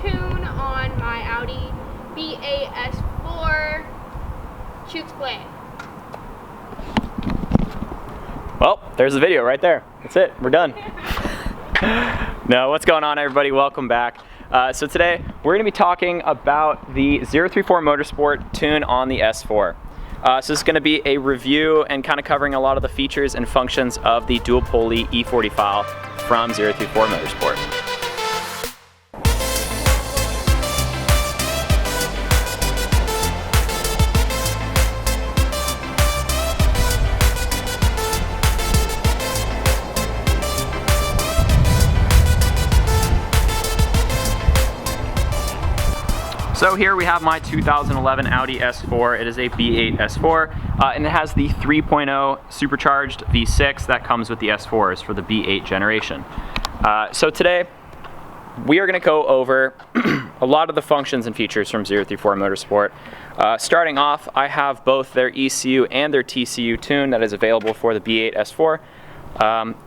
tune on my Audi BAS4 shoots play. Well, there's the video right there. That's it, we're done. No, what's going on everybody? Welcome back. So today we're going to be talking about the 034 Motorsport tune on the S4. So this is going to be a review and kind of covering a lot of the features and functions of the dual pulley E40 file from 034 Motorsport. So here we have my 2011 Audi S4. It is a B8 S4, and it has the 3.0 supercharged V6 that comes with the S4s for the B8 generation. So today we are going to go over a lot of the functions and features from 034 Motorsport. Starting off, I have both their ECU and their TCU tune that is available for the B8 S4.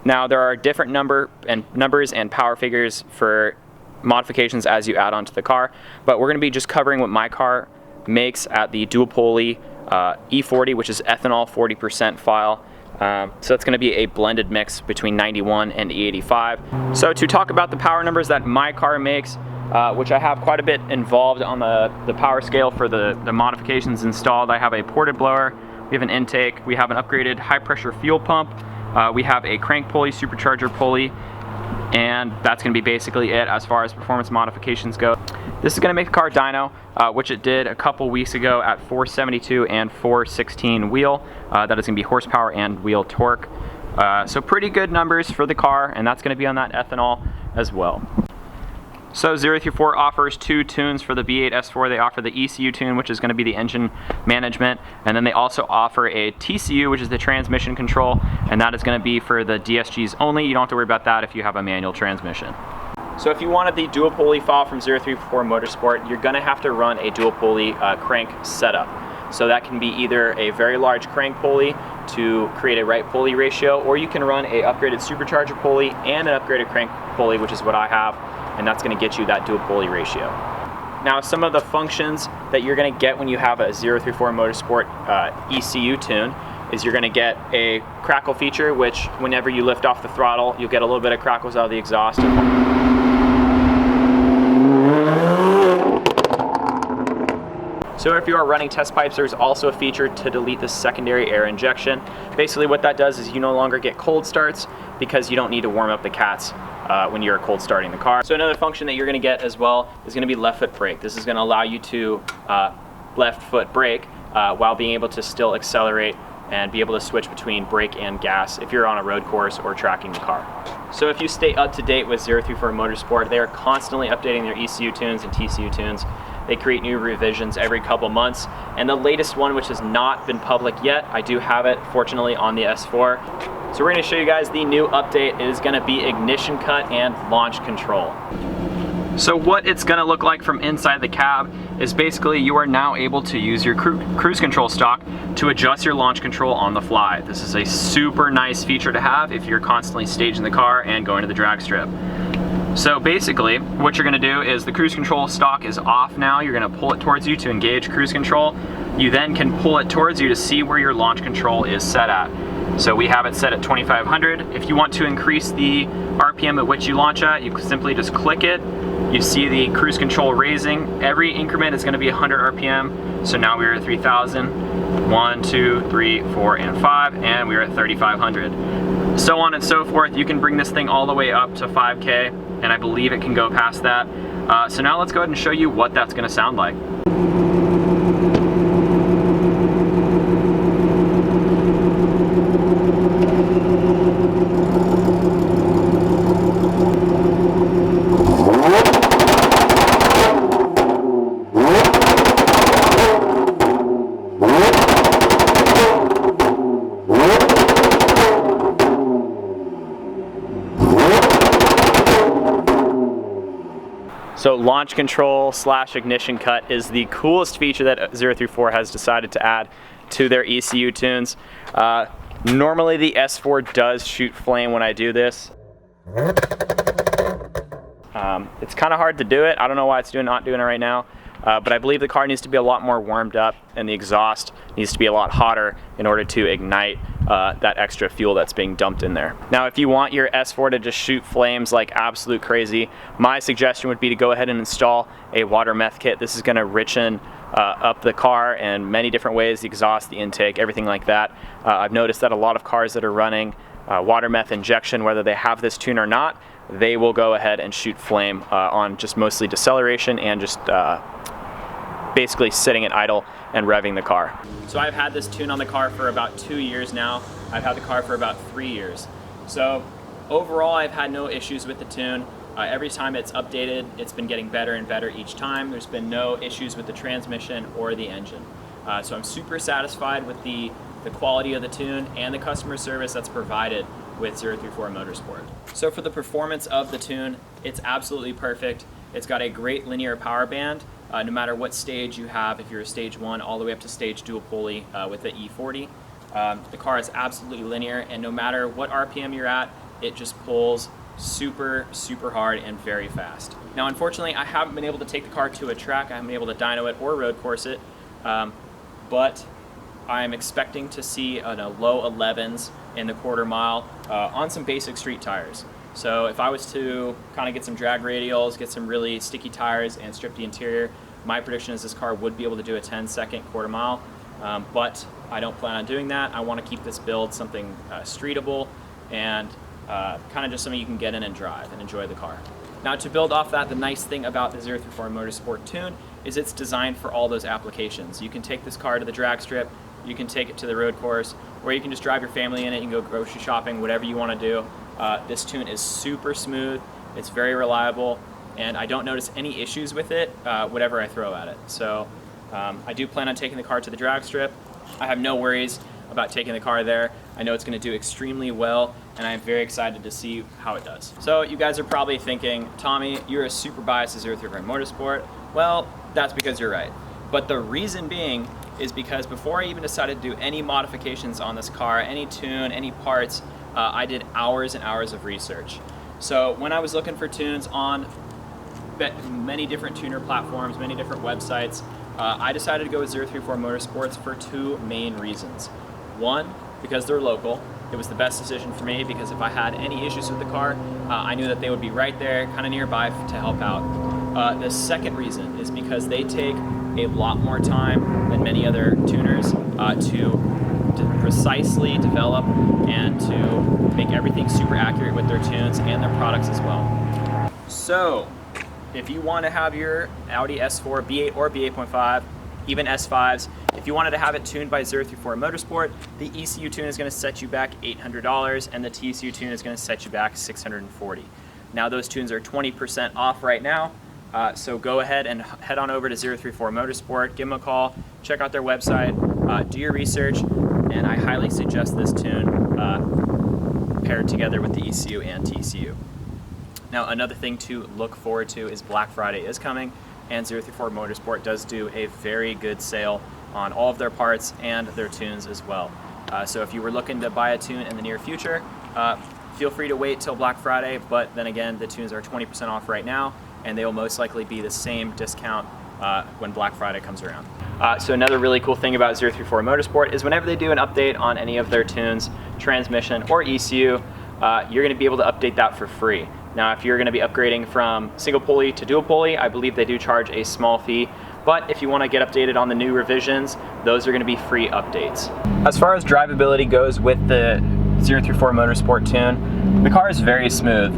Now there are different numbers and power figures for modifications as you add on to the car, but we're going to be just covering what my car makes at the dual pulley E40, which is ethanol 40% file. So it's going to be a blended mix between 91 and E85. So to talk about the power numbers that my car makes, which I have quite a bit involved on the power scale for the modifications installed, I have a ported blower, we have an intake, we have an upgraded high pressure fuel pump, we have a crank pulley, supercharger pulley, and that's going to be basically it as far as performance modifications go. This is going to make the car dyno, which it did a couple weeks ago at 472 and 416 wheel. That is going to be horsepower and wheel torque. So pretty good numbers for the car, and that's going to be on that ethanol as well. So 034 offers two tunes for the B8 S4. They offer the ECU tune, which is going to be the engine management, and then they also offer a TCU, which is the transmission control, and that is going to be for the DSGs only. You don't have to worry about that if you have a manual transmission. So if you wanted the dual pulley file from 034 Motorsport, you're going to have to run a dual pulley crank setup. So that can be either a very large crank pulley to create a right pulley ratio, or you can run a upgraded supercharger pulley and an upgraded crank pulley, which is what I have, and that's going to get you that dual pulley ratio. Now some of the functions that you're going to get when you have a 034 Motorsport ECU tune is you're going to get a crackle feature, which whenever you lift off the throttle, you'll get a little bit of crackles out of the exhaust. So if you are running test pipes, there's also a feature to delete the secondary air injection. Basically what that does is you no longer get cold starts because you don't need to warm up the cats when you're cold starting the car. So another function that you're going to get as well is going to be left foot brake. This is going to allow you to left foot brake while being able to still accelerate and be able to switch between brake and gas if you're on a road course or tracking the car. So if you stay up to date with 034 Motorsport, they are constantly updating their ECU tunes and TCU tunes. They create new revisions every couple months, and the latest one, which has not been public yet, I do have it fortunately on the S4. So we're going to show you guys the new update. It is going to be ignition cut and launch control. So what it's going to look like from inside the cab is basically you are now able to use your cruise control stalk to adjust your launch control on the fly. This is a super nice feature to have if you're constantly staging the car and going to the drag strip. So basically what you're going to do is the cruise control stalk is off now. You're going to pull it towards you to engage cruise control. You then can pull it towards you to see where your launch control is set at. So we have it set at 2500. If you want to increase the RPM at which you launch at, you simply just click it. You see the cruise control raising. Every increment is going to be 100 RPM. So now we're at 3000, 1, 2, 3, 4, and 5, and we're at 3500. So on and so forth. You can bring this thing all the way up to 5K, and I believe it can go past that. So now let's go ahead and show you what that's going to sound like. So launch control / ignition cut is the coolest feature that 034 has decided to add to their ECU tunes. Normally the S4 does shoot flame when I do this. It's kind of hard to do it. I don't know why it's not doing it right now. But I believe the car needs to be a lot more warmed up, and the exhaust needs to be a lot hotter in order to ignite that extra fuel that's being dumped in there. Now, if you want your S4 to just shoot flames like absolute crazy, my suggestion would be to go ahead and install a water meth kit. This is going to richen up the car in many different ways, the exhaust, the intake, everything like that. I've noticed that a lot of cars that are running water meth injection, whether they have this tune or not, they will go ahead and shoot flame on just mostly deceleration and just basically sitting at idle and revving the car. So I've had this tune on the car for about 2 years now. I've had the car for about 3 years. So overall, I've had no issues with the tune. Every time it's updated, it's been getting better and better each time. There's been no issues with the transmission or the engine. So I'm super satisfied with the quality of the tune and the customer service that's provided with 034 Motorsport. So for the performance of the tune, it's absolutely perfect. It's got a great linear power band, no matter what stage you have, if you're a stage 1 all the way up to stage dual pulley with the E40. The car is absolutely linear, and no matter what RPM you're at, it just pulls super, super hard and very fast. Now, unfortunately, I haven't been able to take the car to a track. I haven't been able to dyno it or road course it, but I'm expecting to see a low 11s in the quarter mile on some basic street tires. So if I was to kind of get some drag radials, get some really sticky tires, and strip the interior, my prediction is this car would be able to do a 10-second quarter mile, but I don't plan on doing that. I want to keep this build something streetable and kind of just something you can get in and drive and enjoy the car. Now, to build off that, the nice thing about the 034 Motorsport tune is it's designed for all those applications. You can take this car to the drag strip, you can take it to the road course, or you can just drive your family in it, you can go grocery shopping, whatever you want to do. This tune is super smooth, it's very reliable, and I don't notice any issues with it, whatever I throw at it. So I do plan on taking the car to the drag strip. I have no worries about taking the car there. I know it's going to do extremely well, and I'm very excited to see how it does. So you guys are probably thinking, Tommy, you're a super biased to 034 Motorsport. Well, that's because you're right. But the reason being is because before I even decided to do any modifications on this car, any tune, any parts, I did hours and hours of research. So when I was looking for tunes on many different tuner platforms, many different websites, I decided to go with 034 Motorsports for 2 main reasons. One, because they're local. It was the best decision for me because if I had any issues with the car, I knew that they would be right there, kind of nearby to help out. The second reason is because they take a lot more time than many other tuners to precisely develop and to make everything super accurate with their tunes and their products as well. So, if you want to have your Audi S4 B8 or B8.5, even S5s, if you wanted to have it tuned by 034 Motorsport, the ECU tune is going to set you back $800 and the TCU tune is going to set you back $640. Now those tunes are 20% off right now, so go ahead and head on over to 034 Motorsport, give them a call, check out their website, do your research, and I highly suggest this tune paired together with the ECU and TCU. Now, another thing to look forward to is Black Friday is coming, and 034 Motorsport does do a very good sale on all of their parts and their tunes as well. So if you were looking to buy a tune in the near future, feel free to wait till Black Friday, but then again, the tunes are 20% off right now, and they will most likely be the same discount when Black Friday comes around. So another really cool thing about 034 Motorsport is whenever they do an update on any of their tunes, transmission, or ECU, you're going to be able to update that for free. Now, if you're going to be upgrading from single pulley to dual pulley, I believe they do charge a small fee, but if you want to get updated on the new revisions, those are going to be free updates. As far as drivability goes with the 034 Motorsport tune, the car is very smooth.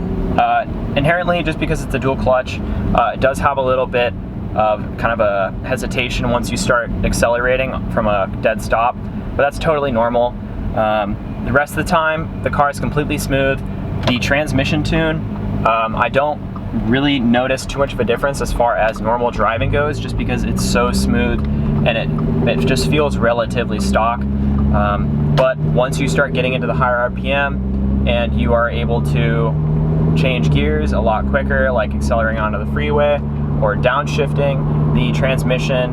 Inherently, just because it's a dual clutch, it does have a little bit of kind of a hesitation once you start accelerating from a dead stop, but that's totally normal. The rest of the time, the car is completely smooth. The transmission tune, I don't really notice too much of a difference as far as normal driving goes, just because it's so smooth and it just feels relatively stock. But once you start getting into the higher RPM and you are able to change gears a lot quicker, like accelerating onto the freeway or downshifting, the transmission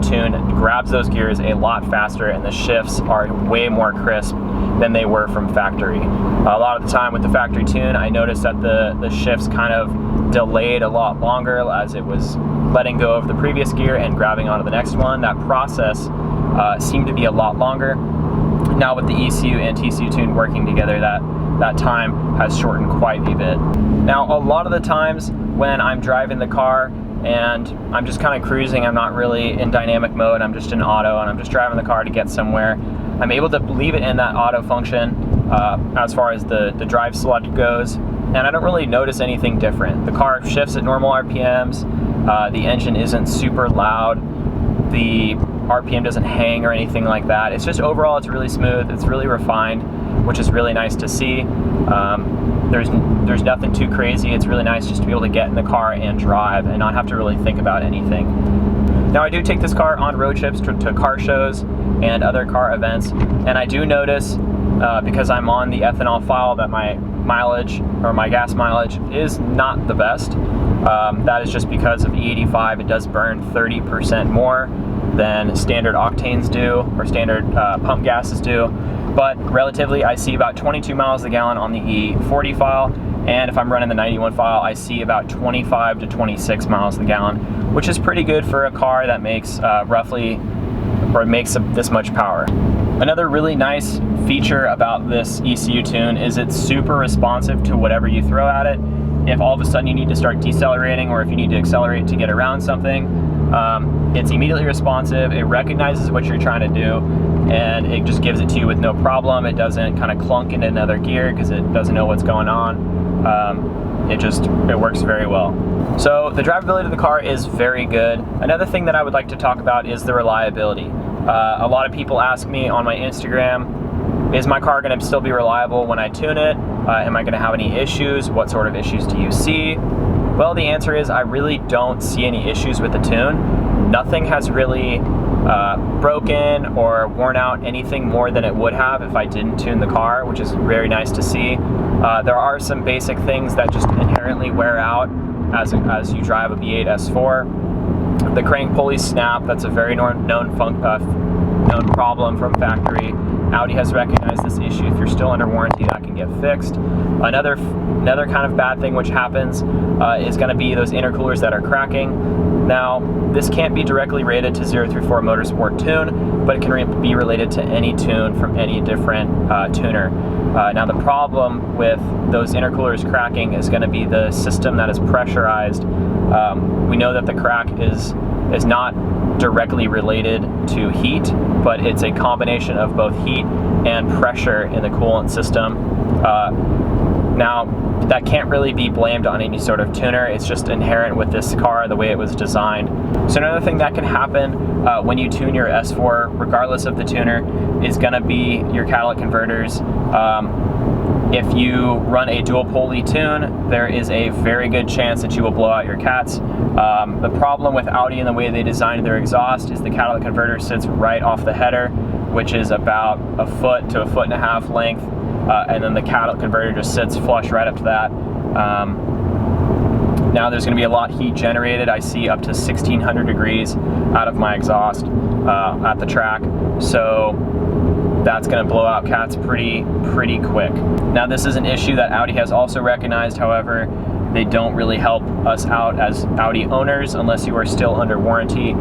tune grabs those gears a lot faster, and the shifts are way more crisp than they were from factory. A lot of the time with the factory tune, I noticed that the shifts kind of delayed a lot longer as it was letting go of the previous gear and grabbing onto the next one. That process seemed to be a lot longer. Now with the ECU and TCU tune working together, that time has shortened quite a bit. Now a lot of the times when I'm driving the car and I'm just kind of cruising, I'm not really in dynamic mode, I'm just in auto and I'm just driving the car to get somewhere, I'm able to leave it in that auto function as far as the drive select goes, and I don't really notice anything different. The car shifts at normal RPMs, the engine isn't super loud, the RPM doesn't hang or anything like that. It's just overall it's really smooth, it's really refined, which is really nice to see. There's nothing too crazy. It's really nice just to be able to get in the car and drive and not have to really think about anything. Now I do take this car on road trips to car shows and other car events, and I do notice because I'm on the ethanol file that my mileage or my gas mileage is not the best. That is just because of E85. It does burn 30% more than standard octanes do or standard pump gases do, but relatively I see about 22 miles a gallon on the E40 file, and if I'm running the 91 file I see about 25 to 26 miles a gallon, which is pretty good for a car that makes this much power. Another really nice feature about this ECU tune is it's super responsive to whatever you throw at it. If all of a sudden you need to start decelerating or if you need to accelerate to get around something, it's immediately responsive, it recognizes what you're trying to do, and it just gives it to you with no problem. It doesn't kind of clunk into another gear because it doesn't know what's going on. It works very well. So the drivability of the car is very good. Another thing that I would like to talk about is the reliability. A lot of people ask me on my Instagram, is my car going to still be reliable when I tune it? Am I going to have any issues? What sort of issues do you see? Well, the answer is I really don't see any issues with the tune. Nothing has really broken or worn out anything more than it would have if I didn't tune the car, which is very nice to see. There are some basic things that just inherently wear out as you drive a V8 S4. The crank pulley snap, that's a very known problem from factory. Audi has recognized this issue. If you're still under warranty, that can get fixed. Another kind of bad thing which happens is going to be those intercoolers that are cracking. Now, this can't be directly rated to 034 Motorsport tune, but it can be related to any tune from any different tuner. Now, the problem with those intercoolers cracking is going to be the system that is pressurized. We know that the crack is not directly related to heat, but it's a combination of both heat and pressure in the coolant system. Now, that can't really be blamed on any sort of tuner. It's just inherent with this car, the way it was designed. So another thing that can happen when you tune your S4, regardless of the tuner, is going to be your catalytic converters. If you run a dual pulley tune, there is a very good chance that you will blow out your cats. The problem with Audi and the way they designed their exhaust is the catalytic converter sits right off the header, which is about a foot to a foot and a half length, and then the catalytic converter just sits flush right up to that. Now there's going to be a lot of heat generated. I see up to 1600 degrees out of my exhaust at the track, so that's going to blow out cats pretty quick. Now this is an issue that Audi has also recognized. However, they don't really help us out as Audi owners unless you are still under warranty.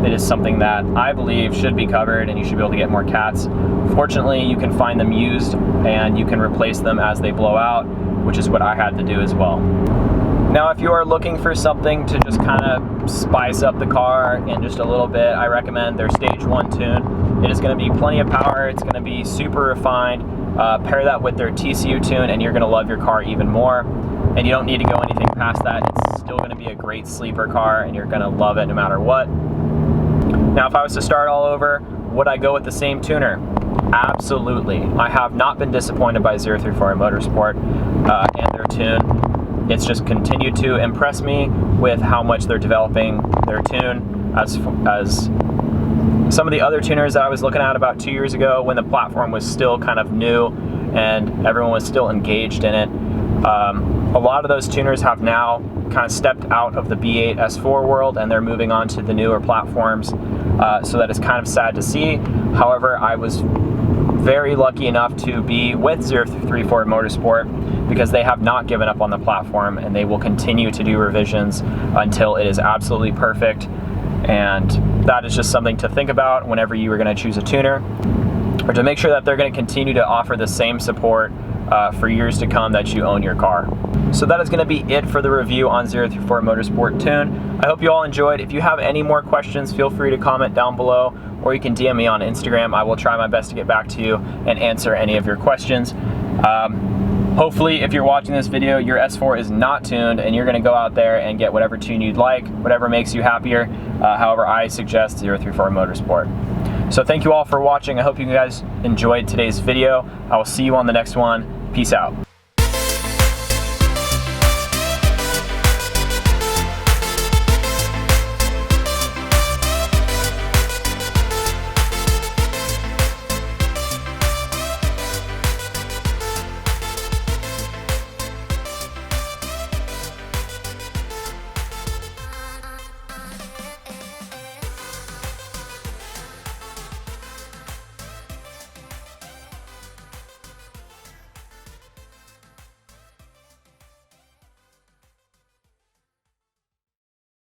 It is something that I believe should be covered and you should be able to get more cats. Fortunately, you can find them used and you can replace them as they blow out, which is what I had to do as well. Now, if you are looking for something to just kind of spice up the car in just a little bit, I recommend their Stage 1 tune. It is going to be plenty of power, it's going to be super refined. Pair that with their TCU tune and you're going to love your car even more. And you don't need to go anything past that. It's still going to be a great sleeper car and you're going to love it no matter what. Now, if I was to start all over, would I go with the same tuner? Absolutely. I have not been disappointed by 034 Motorsport and their tune. It's just continued to impress me with how much they're developing their tune as some of the other tuners that I was looking at about 2 years ago when the platform was still kind of new and everyone was still engaged in it. A lot of those tuners have now kind of stepped out of the B8 S4 world and they're moving on to the newer platforms, so that is kind of sad to see. However, I was very lucky enough to be with 034 Motorsport because they have not given up on the platform and they will continue to do revisions until it is absolutely perfect. And that is just something to think about whenever you are going to choose a tuner, or to make sure that they're going to continue to offer the same support for years to come that you own your car. So that is going to be it for the review on 034 Motorsport Tune. I hope you all enjoyed. If you have any more questions, feel free to comment down below, or you can DM me on Instagram. I will try my best to get back to you and answer any of your questions. Hopefully, if you're watching this video, your S4 is not tuned and you're going to go out there and get whatever tune you'd like, whatever makes you happier. However, I suggest 034 Motorsport. So thank you all for watching. I hope you guys enjoyed today's video. I will see you on the next one. Peace out.